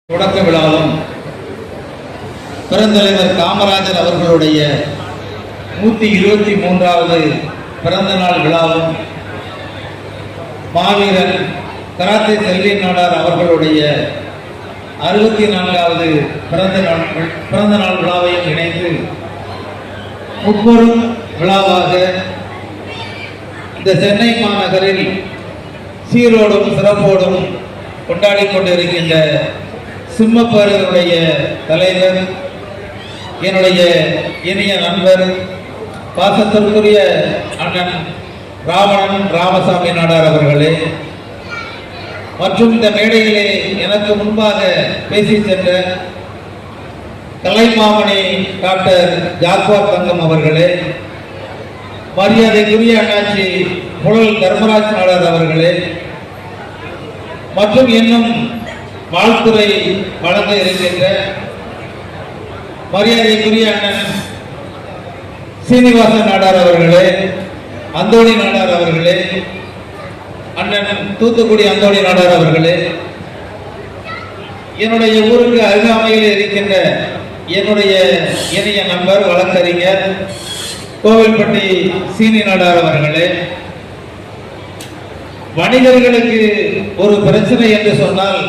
தொடக்க விழாவும் பெருந்தலைவர் காமராஜர் அவர்களுடைய 123வது பிறந்த நாள் விழாவும் மாவீரன் கராத்தே செல்வி நாடார் அவர்களுடைய 64வது பிறந்த நாள் விழாவையும் இணைந்து முப்பெரும் விழாவாக இந்த சென்னை மாநகரில் சீரோடும் சிறப்போடும் கொண்டாடி கொண்டிருக்கின்ற சிம்மப்பேரவருடைய தலைவர், என்னுடைய இனிய நண்பர், பாசத்திற்குரிய அண்ணன் ராவணன் ராமசாமி நாடார் அவர்களே, மற்றும் இந்த மேடையிலே எனக்கு முன்பாக பேசி சென்ற கலைமாமணி டாக்டர் ஜாக்வார் தங்கம் அவர்களே, மரியாதைக்குரிய அண்ணாச்சி புழல் தர்மராஜ் நாடார் அவர்களே, மற்றும் இன்னும் வாழ்த்துறை வழங்க இருக்கின்ற மரியாதைக்குரிய அண்ணன் சீனிவாசன் நாடார் அவர்களே, அந்தோணி நாடார் அவர்களே, அண்ணன் தூத்துக்குடி அந்தோணி நாடார் அவர்களே, என்னுடைய ஊருக்கு அருகாமையில் இருக்கின்ற என்னுடைய இணைய நண்பர் வழக்கறிஞர் கோவில்பட்டி சீனி நாடார் அவர்களே, வணிகர்களுக்கு ஒரு பிரச்சனை என்று சொன்னால்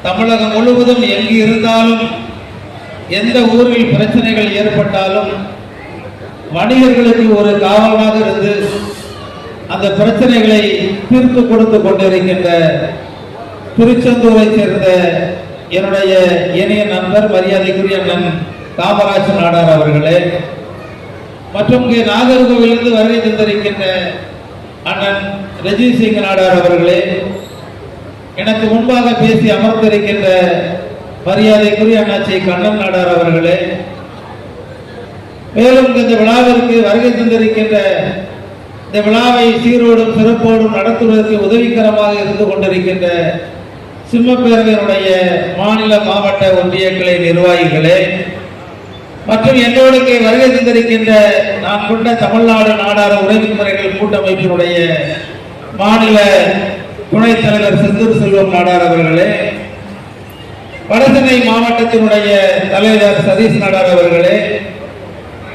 தமிழகம் முழுவதும் எங்கு இருந்தாலும் எந்த ஊரில் பிரச்சனைகள் ஏற்பட்டாலும் வணிகர்களுக்கு ஒரு காவலாக இருந்து அந்த பிரச்சனைகளை தீர்த்து கொடுத்து கொண்டிருக்கின்ற திருச்செந்தூரை சேர்ந்த என்னுடைய இணைய நண்பர் மரியாதைக்குரிய அண்ணன் காமராஜ் நாடார் அவர்களே, மற்றும் இங்கே நாகர்கோவிலிருந்து வருகை தந்திருக்கின்ற அண்ணன் ரஜித் சிங் நாடார் அவர்களே, எனக்கு முன்பாக பேசி அமர்ந்திருக்கின்ற மரியாதைக்குரிய அண்ணாச்சி கண்ணன் நாடார் அவர்களே, மேலும் இந்த விழாவிற்கு வருகை தந்திருக்கின்ற இந்த விழாவை சீரோடும் சிறப்போடும் நடத்துவதற்கு உதவிகரமாக இருந்து கொண்டிருக்கின்ற சிம்மப்பேரவையினுடைய மாநில மாவட்ட ஒன்றிய கிளை நிர்வாகிகளே, மற்றும் என்னோடு வருகை தந்திருக்கின்ற நான் கொண்ட தமிழ்நாடு நாடார உறவுமுறைகள் கூட்டமைப்பினுடைய மாநில துணைத் தலைவர் செந்தூர் செல்வம் நாடார் அவர்களே, வடசென்னை மாவட்டத்தினுடைய தலைவர் சதீஷ் நாடார் அவர்களே,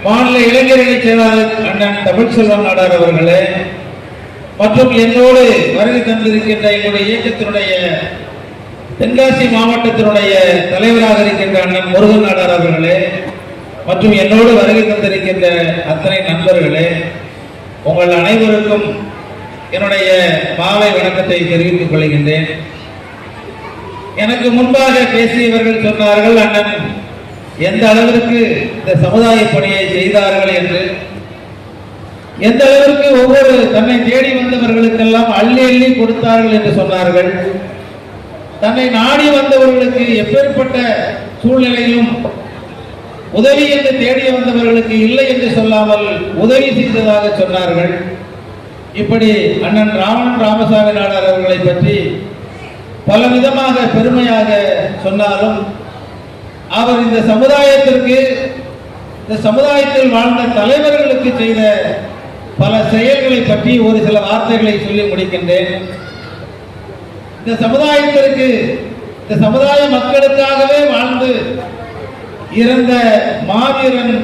மாநில இளைஞரணி செயலாளர் அண்ணன் தமிழ்செல்வம் நாடார் அவர்களே, மற்றும் என்னோடு வருகை தந்திருக்கின்ற எங்களுடைய இயக்கத்தினுடைய தென்காசி மாவட்டத்தினுடைய தலைவராக இருக்கின்ற அண்ணன் முருகன் நாடார் அவர்களே, மற்றும் என்னோடு வருகை தந்திருக்கின்ற அத்தனை நண்பர்களே, உங்கள் அனைவருக்கும் என்னுடைய மாலை வணக்கத்தை தெரிவித்துக் கொள்கின்றேன். எனக்கு முன்பாக பேசியவர்கள் சொன்னார்கள், அண்ணன் எந்த அளவிற்கு இந்த சமுதாய பணியை செய்தார்கள் என்று, எந்த அளவிற்கு ஒவ்வொரு தன்னை தேடி வந்தவர்களுக்கெல்லாம் அள்ளி அள்ளி கொடுத்தார்கள் என்று சொன்னார்கள். தன்னை நாடி வந்தவர்களுக்கு எப்பேற்பட்ட சூழ்நிலையிலும் உதவி என்று தேடி வந்தவர்களுக்கு இல்லை என்று சொல்லாமல் உதவி செய்ததாக சொன்னார்கள். இப்படி அண்ணன் ராவணன் ராமசாமி நாடார் அவர்களை பற்றி பல விதமாக பெருமையாக சொன்னாலும் அவர் இந்த சமுதாயத்திற்கு, இந்த சமுதாயத்தில் வாழ்ந்த தலைவர்களுக்கு செய்த பல செயல்களை பற்றி ஒரு சில வார்த்தைகளை சொல்லி முடிக்கின்றேன். இந்த சமுதாயத்திற்கு, இந்த சமுதாய மக்களுக்காகவே வாழ்ந்து இறந்த மாவீரன்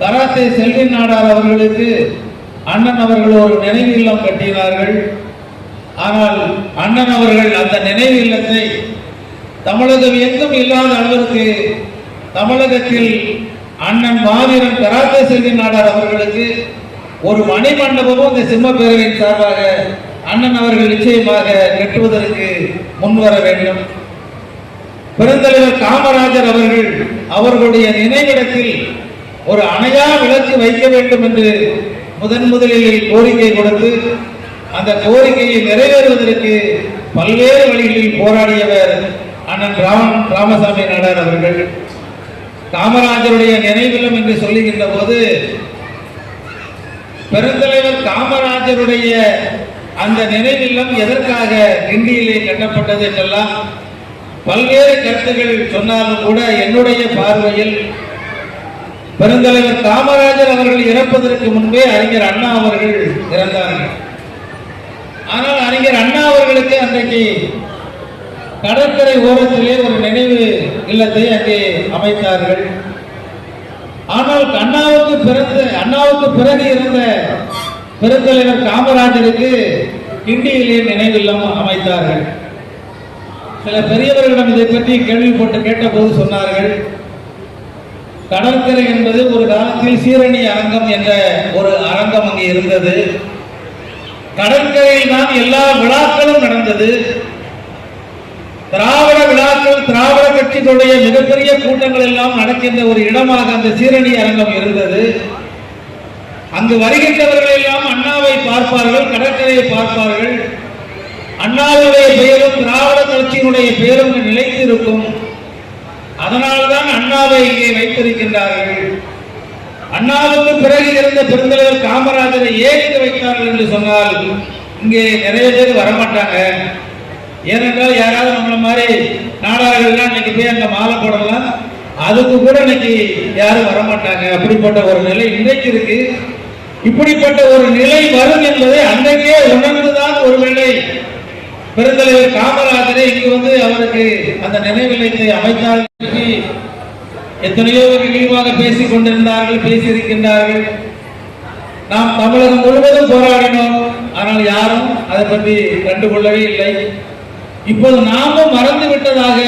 கராத்தே செல்வி நாடார் அவர்களுக்கு அண்ணன் அவர்கள் ஒரு நினைவு இல்லம் கட்டினார்கள். ஆனால் அண்ணன் அவர்கள் அந்த நினைவு இல்லத்தை தமிழகம் எங்கும் இல்லாத அளவிற்கு தமிழகத்தில் அண்ணன் மாவீரன் கராத்தே செல்வி நாடார் அவர்களுக்கு ஒரு மணிமண்டபமும் இந்த சிம்மப்பேரவையின் சார்பாக அண்ணன் அவர்கள் நிச்சயமாக கட்டுவதற்கு முன்வர வேண்டும். பெருந்தலைவர் காமராஜர் அவர்கள் அவர்களுடைய நினைவிடத்தில் ஒரு அணையா விளக்கு வைக்க வேண்டும் என்று முதலில் கோரிக்கை கொடுத்து அந்த கோரிக்கையை நிறைவேறுவதற்கு பல்வேறு வழிகளில் போராடியவர் அண்ணன் ராமசாமி நாடார் அவர்கள். காமராஜருடைய நினைவில்லம் என்று சொல்லுகின்ற போது பெருந்தலைவர் காமராஜருடைய அந்த நினைவில்லம் எதற்காக கிண்டியிலே கட்டப்பட்டது என்றெல்லாம் பல்வேறு கருத்துக்கள் சொன்னாலும் கூட என்னுடைய பார்வையில் பெருந்தலைவர் காமராஜர் அவர்கள் இறப்பதற்கு முன்பே அறிஞர் அண்ணா அவர்கள் இறந்தார்கள். ஆனால் அறிஞர் அண்ணா அவர்களுக்கு அன்றைக்கு கடற்கரை ஓரத்திலே ஒரு நினைவு இல்லத்தை அங்கே அமைத்தார்கள். ஆனால் அண்ணாவுக்கு பிறகு இருந்த பெருந்தலைவர் காமராஜருக்கு கிண்டியிலே நினைவில்லம் அமைத்தார்கள். சில பெரியவர்களிடம் இதை பற்றி கேள்விப்பட்டு கேட்டபோது சொன்னார்கள், கடற்கரை என்பது ஒரு காலத்தில் சீரணி அரங்கம் என்ற ஒரு அரங்கம் அங்கே இருந்தது. கடற்கரையில் தான் எல்லா விழாக்களும் நடந்தது. திராவிட விழாக்கள், திராவிட கட்சிகளுடைய மிகப்பெரிய கூட்டங்கள் எல்லாம் நடக்கின்ற ஒரு இடமாக அந்த சீரணி அரங்கம் இருந்தது. அங்கு வருகின்றவர்கள் எல்லாம் அண்ணாவை பார்ப்பார்கள், கடற்கரையை பார்ப்பார்கள். அண்ணாவுடைய பெயரும் திராவிட கட்சியினுடைய பெயரும் நிலைத்திருக்கும். அதனால்தான் அண்ணாவை இங்கே வைத்திருக்கின்றார்கள். அண்ணாவுக்கு பிறகு இருந்த பெருந்தலைவர் காமராஜரை ஏன் வைத்தார்கள் என்று சொன்னால், இங்கே நிறைய பேர் வரமாட்டாங்க. ஏனென்றால் யாராவது நம்மள மாதிரி நாடார்கள்லாம் இன்னைக்கு போய் அங்க மாலை போடலாம், அதுக்கு கூட இன்னைக்கு யாரும் வரமாட்டாங்க. அப்படிப்பட்ட ஒரு நிலை இன்றைக்கு இருக்கு. இப்படிப்பட்ட ஒரு நிலை வரும் என்பதை அன்றைக்கே உணர்ந்துதான் ஒருவேளை பெருந்தலைவர் காமராஜரை இங்கு வந்து அவருக்கு அந்த நினைவில்லத்தை அமைத்தார்கள். எத்தனையோ இழிவாக பேசிக் கொண்டிருந்தார்கள், பேசியிருக்கின்றார்கள். நாம் தமிழகம் முழுவதும் போராடினோம், ஆனால் யாரும் அதை பற்றி கண்டுகொள்ளவே இல்லை. இப்போது நாமும் மறந்து விட்டதாக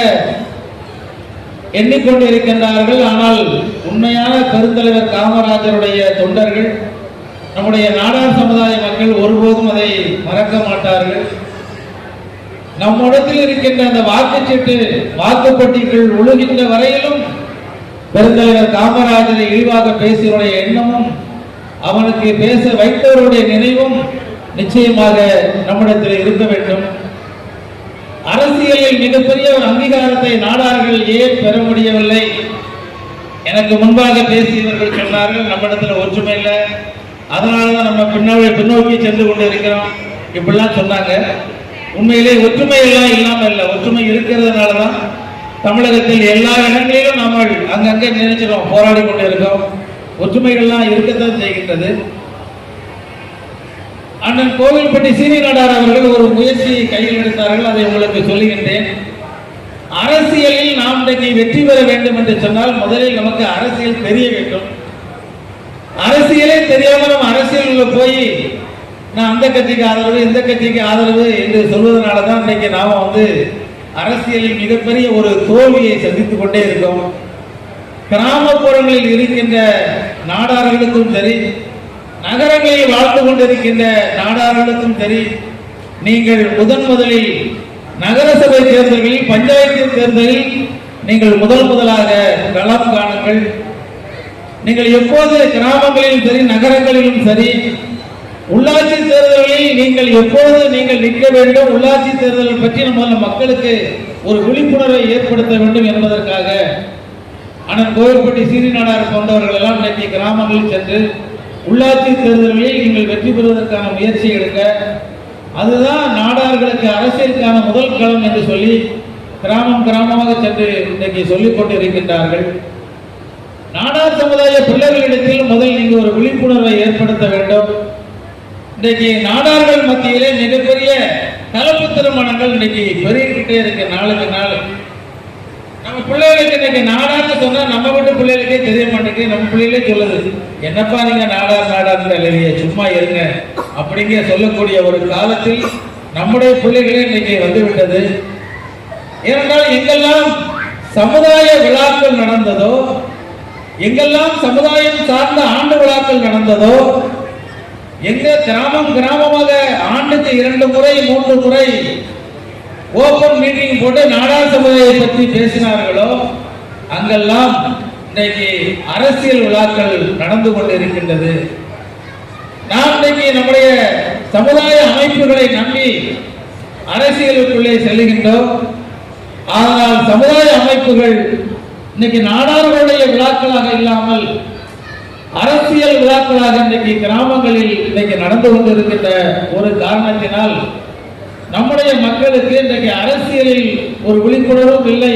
எண்ணிக்கொண்டு இருக்கின்றார்கள். ஆனால் உண்மையான பெருந்தலைவர் காமராஜருடைய தொண்டர்கள், நம்முடைய நாடார் சமுதாய மக்கள் ஒருபோதும் அதை மறக்க மாட்டார்கள். நம்மிடத்தில் இருக்கின்ற அந்த வாக்குச்சீட்டு வாக்குப்பட்டிகள் ஒழுகின்ற வரையிலும் பெருந்தலைவர் காமராஜரை இழிவாக பேசியவருடைய எண்ணமும் அவனுக்கு பேச வைத்தவருடைய நினைவும் நிச்சயமாக நம்மிடத்தில் இருக்க வேண்டும். அரசியலில் மிகப்பெரிய ஒரு அங்கீகாரத்தை நாடார்கள் ஏன் பெற முடியவில்லை? எனக்கு முன்பாக பேசியவர்கள் சொன்னார்கள், நம்மிடத்தில் ஒற்றுமை இல்லை, அதனாலதான் நம்ம பின்னோக்கி சென்று கொண்டு இருக்கிறோம், இப்படிலாம் சொன்னாங்க. உண்மையிலே ஒற்றுமை எல்லாம் இல்லாமல் இல்லை, ஒற்றுமை இருக்கிறதுனாலதான் தமிழகத்தில் எல்லா இடங்களிலும் நம்ம அங்கங்கே நினைச்சிடும் போராடி கொண்டு இருக்கோம். ஒற்றுமைகள்லாம் இருக்கத்தான் செய்கின்றது. அண்ணன் கோவில்பட்டி சீனி நாடார் அவர்கள் ஒரு முயற்சியை கையில் எடுத்தார்கள், அதை உங்களுக்கு சொல்லுகின்றேன். அரசியலில் நாம் இன்றைக்கு வெற்றி பெற வேண்டும் என்று சொன்னால் முதலில் நமக்கு அரசியல் தெரிய வேண்டும். அரசியலே தெரியாமல் நம்ம அரசியல் போய் நான் அந்த கட்சிக்கு ஆதரவு, இந்த கட்சிக்கு ஆதரவு என்று சொல்வதனால தான் இன்றைக்கு நாம அரசியலில் மிகப்பெரிய ஒரு தோல்வியை சந்தித்துக் கொண்டே இருக்கோம். கிராமப்புறங்களில் இருக்கின்ற நாடார்களுக்கும் சரி, நகரங்களில் வாழ்ந்து கொண்டிருக்கின்ற நாடார்களுக்கும் சரி, நீங்கள் முதலில் நகரசபை தேர்தல்களில், பஞ்சாயத்து தேர்தலில் நீங்கள் முதலாக களம் காணுங்கள். நீங்கள் எப்போது கிராமங்களிலும் சரி, நகரங்களிலும் சரி, உள்ளாட்சி தேர்தல்களில் நீங்கள் எப்போது நீங்கள் நிற்க வேண்டும், உள்ளாட்சி தேர்தல் பற்றி நம்ம மக்களுக்கு ஒரு விழிப்புணர்வை ஏற்படுத்த வேண்டும் என்பதற்காக அண்ணன் கோவில்பட்டி சீனி நாடார் போன்றவர்கள் எல்லாம் இன்றைக்கு கிராமங்களில் சென்று உள்ளாட்சி தேர்தல்களில் நீங்கள் வெற்றி பெறுவதற்கான முயற்சி எடுக்க, அதுதான் நாடார்களுக்கு அரசியலுக்கான முதல் களம் என்று சொல்லி கிராமமாக சென்று இன்றைக்கு சொல்லிக் கொண்டிருக்கின்றார்கள். நாடார் சமுதாய பிள்ளைகளிடத்தில் முதல் நீங்கள் ஒரு விழிப்புணர்வை ஏற்படுத்த வேண்டும். இன்றைக்கு நாடார்கள் மத்தியிலே மிகப்பெரிய கலப்பு திருமணங்கள் இன்னைக்கு பெருகிக்கிட்டே இருக்கு நாளுக்கு நாள். நம்ம பிள்ளைகளுக்கு இன்னைக்கு நாடார்னு சொன்னா நம்ம வீட்டு பிள்ளைகளுக்கே தெரிய மாட்டேங்குது. நம்ம பிள்ளைகளே சொல்லுது, என்னப்பா நீங்க நாடார் இல்லையே, சும்மா இருங்க அப்படிங்க சொல்லக்கூடிய ஒரு காலத்தில் நம்முடைய பிள்ளைகளே இன்னைக்கு வந்துவிட்டது. ஏனென்றால் எங்கெல்லாம் சமுதாய விழாக்கள் நடந்ததோ, எங்கெல்லாம் சமுதாயம் சார்ந்த ஆண்டு விழாக்கள் நடந்ததோ, எங்க கிராமமாக ஆண்டுக்கு 2 முறை 3 முறை ஓபன் மீட்டிங் போட்டு நாடார் சமுதாயத்தை பற்றி பேசினார்களோ, அங்கெல்லாம் இன்றைக்கு அரசியல் விழாக்கள் நடந்து கொண்டிருக்கின்றது. நாம் இன்றைக்கு நம்முடைய சமுதாய அமைப்புகளை நம்பி அரசியலுக்குள்ளே செல்லுகின்றோம். ஆனால் சமுதாய அமைப்புகள் இன்னைக்கு நாடார்களுடைய விழாக்களாக இல்லாமல் அரசியல் விழாக்களாக இன்றைக்கு கிராமங்களில் இன்றைக்கு நடந்து கொண்டிருக்கின்ற ஒரு காரணத்தினால் நம்முடைய மக்களுக்கு இன்றைக்கு அரசியலில் ஒரு விழிப்புணர்வும் இல்லை,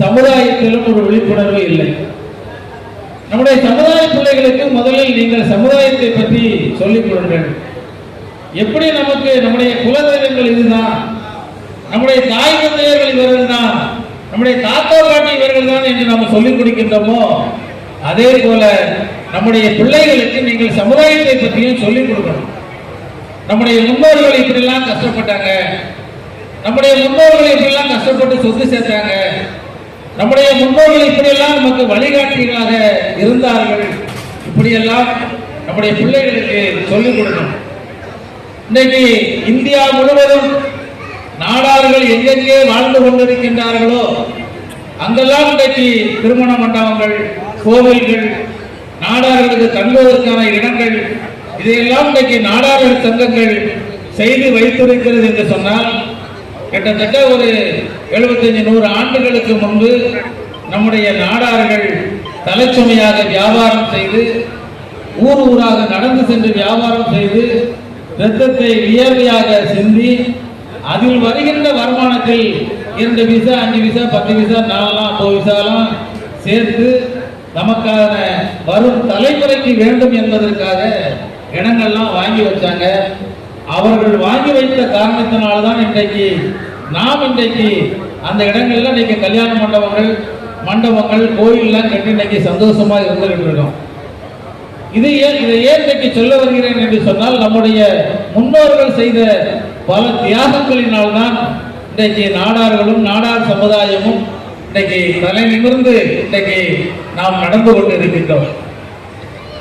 சமுதாயத்திலும் ஒரு விழிப்புணர்வு இல்லை. நம்முடைய சமுதாய பிள்ளைகளுக்கு முதலில் நீங்கள் சமுதாயத்தை பற்றி சொல்லிக் கொடுங்கள். எப்படி நமக்கு நம்முடைய குலதெய்வங்கள் இதுதான், நம்முடைய தாய் தந்தையர்கள் இவர்கள் தான், நம்முடைய தாத்தா பாட்டி இவர்கள் தான் என்று நாம் சொல்லிக் கொடுக்கின்றோமோ, அதே போல நம்முடைய பிள்ளைகளுக்கு நீங்கள் சமுதாயத்தை பற்றியும் சொல்லிக் கொடுக்கணும். நம்முடைய முன்னோர்கள் இப்படிலாம் கஷ்டப்பட்டாங்க, நம்முடைய முன்னோர்கள் இப்படிலாம் கஷ்டப்பட்டு சொத்து சேர்த்தாங்க, நம்முடைய முன்னோர்கள் இப்படியெல்லாம் நமக்கு வழிகாட்டிகளாக இருந்தார்கள், இப்படியெல்லாம் நம்முடைய பிள்ளைகளுக்கு சொல்லிக் கொடுக்கணும். இன்றைக்கு இந்தியா முழுவதும் நாடார்கள் எங்கெங்கே வாழ்ந்து கொண்டிருக்கின்றார்களோ அங்கெல்லாம் இன்றைக்கு திருமண மண்டபங்கள், கோவில்கள், நாடார்களுக்கு தங்குவதற்கான இடங்கள், இதையெல்லாம் இன்றைக்கு நாடார்கள் சங்கங்கள் செய்து வைத்திருக்கிறது என்று சொன்னால், கிட்டத்தட்ட ஒரு 75-100 ஆண்டுகளுக்கு முன்பு நம்முடைய நாடார்கள் தலைச்சுமையாக வியாபாரம் செய்து, ஊர் ஊராக நடந்து சென்று வியாபாரம் செய்து, இரத்தத்தை வியர்வையாக சிந்தி, அதில் வருகின்ற வருமானத்தில் 2 விசா, 5 விசா, 10 விசா, 4 விசாலாம் சேர்த்து நமக்கான வரும் தலைமுறைக்கு வேண்டும் என்பதற்காக இடங்கள்லாம் வாங்கி வச்சாங்க. அவர்கள் வாங்கி வைத்த காரணத்தினால்தான் இன்றைக்கு நாம் அந்த இடங்கள்ல இன்னைக்கு கல்யாண மண்டபங்கள் கோயில்லாம் கட்டி இன்னைக்கு சந்தோஷமா இருந்துகிட்டு இருக்கோம். இதை ஏன் இன்றைக்கு சொல்ல வருகிறேன் என்று சொன்னால், நம்முடைய முன்னோர்கள் செய்த பல தியாகங்களினால் தான் இன்றைக்கு நாடார்களும் நாடார் சமுதாயமும் இன்றைக்கு தலை நிமிர்ந்து இன்றைக்கு நாம் நடந்து கொண்டு இருக்கின்றோம்.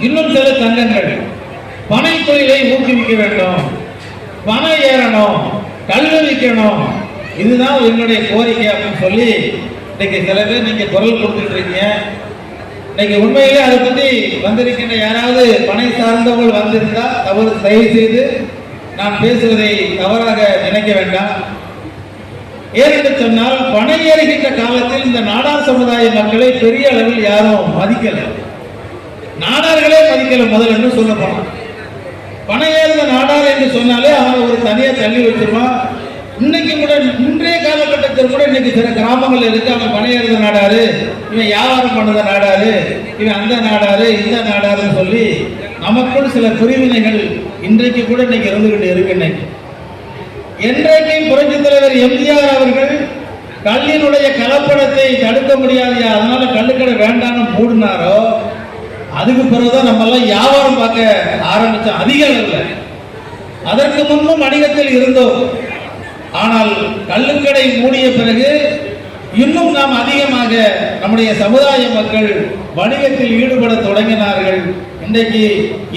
இன்னும் சில சங்கங்கள் பனை தொழிலை ஊக்குவிக்க வேண்டும், பணம் ஏறணும், கல்வி விற்கணும், இதுதான் என்னுடைய கோரிக்கை அப்படின்னு சொல்லி இன்னைக்கு சில பேர் நீங்க குரல் கொடுத்துட்டு இருக்கீங்க. இன்னைக்கு உண்மையிலே அதை பற்றி வந்திருக்கின்ற யாராவது பணை சார்ந்தவர்கள் வந்திருந்தா தயவு செய்து நான் பேசுவதை தவறாக நினைக்க வேண்டாம். ஏனென்று சொன்னால், பணை ஏறுகின்ற காலத்தில் இந்த நாடார் சமுதாய மக்களை பெரிய அளவில் யாரும் மதிக்கல, நாடார்களே மதிக்கல. முதல்ல சொல்ல போனோம், பணை ஏறுந்த நாடார் என்று சொன்னாலே அவனை ஒரு தனியா தள்ளி வச்சிருவான். இன்னைக்கு கூட இன்றைய காலகட்டத்தில் கூட இன்னைக்கு சில கிராமங்கள் இருக்கு, அவன் பணை ஏறுத நாடாரு, இவன் வியாபாரம் பண்ணுத நாடாரு, இவன் அந்த நாடாரு இந்த நாடாருன்னு சொல்லி நமக்குள் சில பிரிவினைகள் இன்றைக்கு கூட இன்னைக்கு இருந்துகிட்டு இருக்கு. என்றைக்கும் புரட்சி தலைவர் எம்ஜிஆர் அவர்கள் கல்லினுடைய கலப்படத்தை தடுக்க முடியாது, அதனால கள்ளுக்கடை வேண்டாம்னு மூடினாரோ, அதுக்கு பிறகுதான் நம்ம எல்லாம் வியாபாரம் பார்க்க ஆரம்பிச்சோம். அதிகம் இல்லை, அதற்கு முன்னும் வணிகத்தில் இருந்தோம். ஆனால் கள்ளுக்கடை மூடிய பிறகு இன்னும் நாம் அதிகமாக நம்முடைய சமுதாய மக்கள் வணிகத்தில் ஈடுபட தொடங்கினார்கள். இன்றைக்கு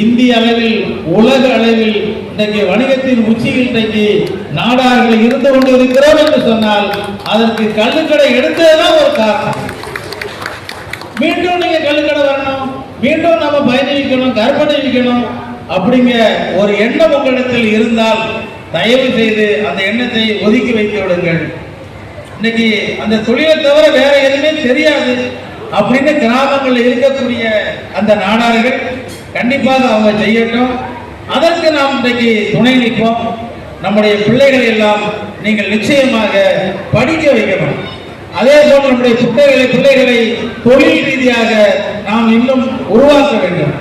இந்திய அளவில் உலக அளவில் இன்றைக்கு வணிகத்தின் உச்சியில் இன்றைக்கு நாடார்கள் இருந்து கொண்டு இருக்கிறோம் என்று சொன்னால், அதற்கு கள்ளுக்கடை எடுத்ததுதான் ஒரு காரணம். மீண்டும் நீங்க கள்ளுக்கடை வரணும், மீண்டும் நம்ம பயணிக்கணும், கற்பனை வைக்கணும் அப்படிங்க ஒரு எண்ணம் உங்களிடத்தில் இருந்தால் தயவு செய்து அந்த எண்ணத்தை ஒதுக்கி வைத்து விடுங்கள். இன்னைக்கு அந்த தொழிலை தவிர வேற எதுவுமே தெரியாது அப்படின்னு கிராமங்களில் இருக்கக்கூடிய அந்த நாடார்கள் கண்டிப்பாக அவங்க செய்யட்டும். அதற்கு நாம் இன்றைக்கு துணை நிற்போம். நம்முடைய பிள்ளைகளை எல்லாம் நீங்கள் நிச்சயமாக படிக்க வைக்கணும். அதே போல் நம்முடைய பிள்ளைகளை தொழில் ரீதியாக நாம் இன்னும் உருவாக்க வேண்டும்.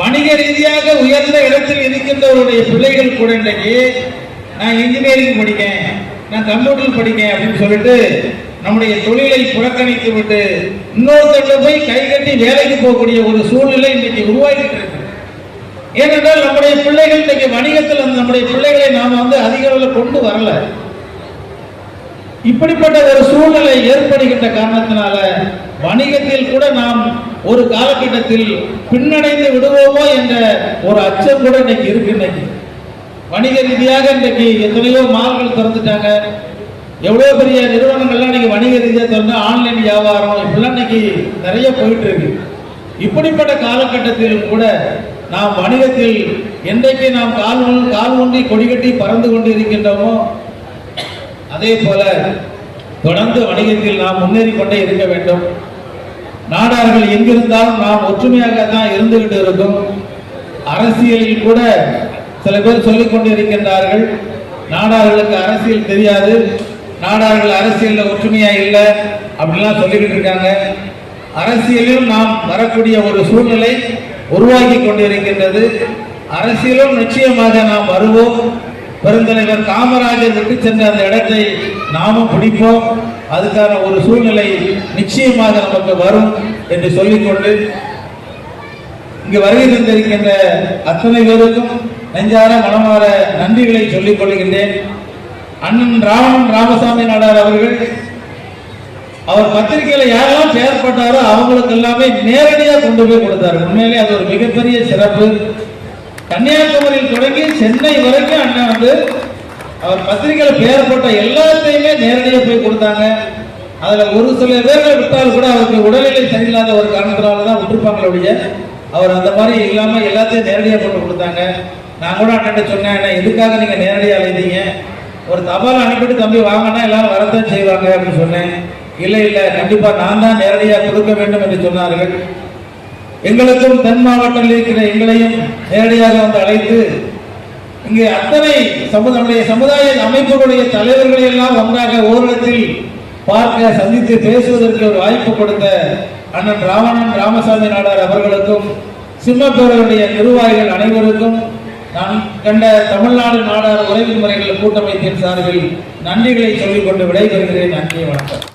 வணிக ரீதியாக உயர்ந்த இடத்தில் இருக்கின்றவருடைய பிள்ளைகள் கூட இன்றைக்கு நான் இன்ஜினியரிங் படிக்கேன், நான் கம்ப்யூட்டர் படிக்கேன் அப்படின்னு சொல்லிட்டு நம்முடைய தொழிலை புறக்கணித்து விட்டு இன்னொருத்தட்ட போய் கை கட்டி வேலைக்கு போகக்கூடிய ஒரு சூழ்நிலை இன்றைக்கு உருவாகிட்டு இருக்கு. ஏனென்றால் நம்முடைய பிள்ளைகள் இன்றைக்கு வணிகத்தில் நம்முடைய பிள்ளைகளை நாம் அதிக அளவில் கொண்டு வரல. இப்படிப்பட்ட ஒரு சூழ்நிலை ஏற்படுகின்ற காரணத்தினால வணிகத்தில் கூட நாம் ஒரு காலகட்டத்தில் பின்னடைந்து விடுவோமோ என்ற ஒரு அச்சம் கூட இன்னைக்கு இருக்கு. இன்னைக்கு வணிக ரீதியாக இன்றைக்கு எத்தனையோ மால்கள் திறந்துட்டாங்க, எவ்வளவு பெரிய நிறுவனங்கள்லாம் இன்னைக்கு வணிக ரீதியாக திறந்து ஆன்லைன் வியாபாரம் இப்பெல்லாம் இன்னைக்கு நிறைய போயிட்டு இருக்கு. இப்படிப்பட்ட காலகட்டத்தில் கூட நாம் வணிகத்தில் என்றைக்கு நாம் கால் ஊன்றி கொடிகட்டி பறந்து கொண்டு இருக்கின்றோமோ, அதே போல தொடர்ந்து வணிகத்தில் நாம் முன்னேறி கொண்டே இருக்க வேண்டும். நாடார்கள் எங்கிருந்தாலும் நாம் ஒற்றுமையாக தான் இருந்துகிட்டு இருக்கும். அரசியலில் கூட சில பேர் சொல்லிக் கொண்டு இருக்கின்றார்கள், நாடார்களுக்கு அரசியல் தெரியாது, நாடார்கள் அரசியலில் ஒற்றுமையா இல்லை அப்படிலாம் சொல்லிக்கிட்டு இருக்காங்க. அரசியலிலும் நாம் வரக்கூடிய ஒரு சூழ்நிலை உருவாக்கி கொண்டு இருக்கின்றது. அரசியலும் நிச்சயமாக நாம் வருவோம். பெருந்தலைவர் காமராஜர் விட்டு சென்ற அந்த இடத்தை நாமும் பிடிப்போம். அதுக்கான ஒரு சூழ்நிலை நிச்சயமாக நமக்கு வரும் என்று சொல்லிக்கொண்டு இங்கு வருகை தந்திருக்கின்ற அத்தனை பேருக்கும் நெஞ்சார மனமாற நன்றிகளை சொல்லிக் கொள்கின்றேன். அண்ணன் ராமசாமி நாடார் அவர்கள் அவர் பத்திரிகையில யாரெல்லாம் செயற்பட்டாரோ அவங்களுக்கு எல்லாமே நேரடியாக கொண்டு போய் கொடுத்தாரு. உண்மையிலே அது ஒரு மிகப்பெரிய சிறப்பு. கன்னியாகுமரியில் தொடங்கி சென்னை வரைக்கும் அண்ணன் அவர் பத்திரிகையில பெயர்பட்ட எல்லாத்தையுமே நேரடியாக போய் கொடுத்தாங்க. அதுல ஒரு சில பேர்கள் விட்டால் கூட அவருக்கு உடல்நிலை சரியில்லாத ஒரு காரணத்தினால தான் விட்டுருப்பாங்களுடைய அவர் அந்த மாதிரி இல்லாம எல்லாத்தையும் நேரடியாக போட்டு கொடுத்தாங்க. நான் கூட அண்ணன் சொன்னேன், எதுக்காக நீங்க நேரடியாக எழுதிங்க, ஒரு தபால் அனுப்பிட்டு தம்பி வாங்கினா எல்லாரும் வரத்தான் செய்வாங்க அப்படின்னு சொன்னேன். இல்லை இல்லை, கண்டிப்பா நான் தான் நேரடியாக கொடுக்க வேண்டும் என்று சொன்னார்கள். எங்களுக்கும் தென் மாவட்டத்தில் இருக்கிற எங்களையும் நேரடியாக வந்து அழைத்து இங்கே அத்தனை நம்முடைய சமுதாய அமைப்புகளுடைய தலைவர்களை எல்லாம் ஒன்றாக ஓரிடத்தில் பார்க்க சந்தித்து பேசுவதற்கு ஒரு வாய்ப்பு கொடுத்த அண்ணன் ராமசாமி நாடார் அவர்களுக்கும் சிம்மப்பேரவையுடைய நிர்வாகிகள் அனைவருக்கும் நான் கண்ட தமிழ்நாடு நாடார் உறவு முறைகள் கூட்டமைப்பின் சார்பில் நன்றிகளை சொல்லிக் கொண்டு விடைபெறுகிறேன். நன்றி, வணக்கம்.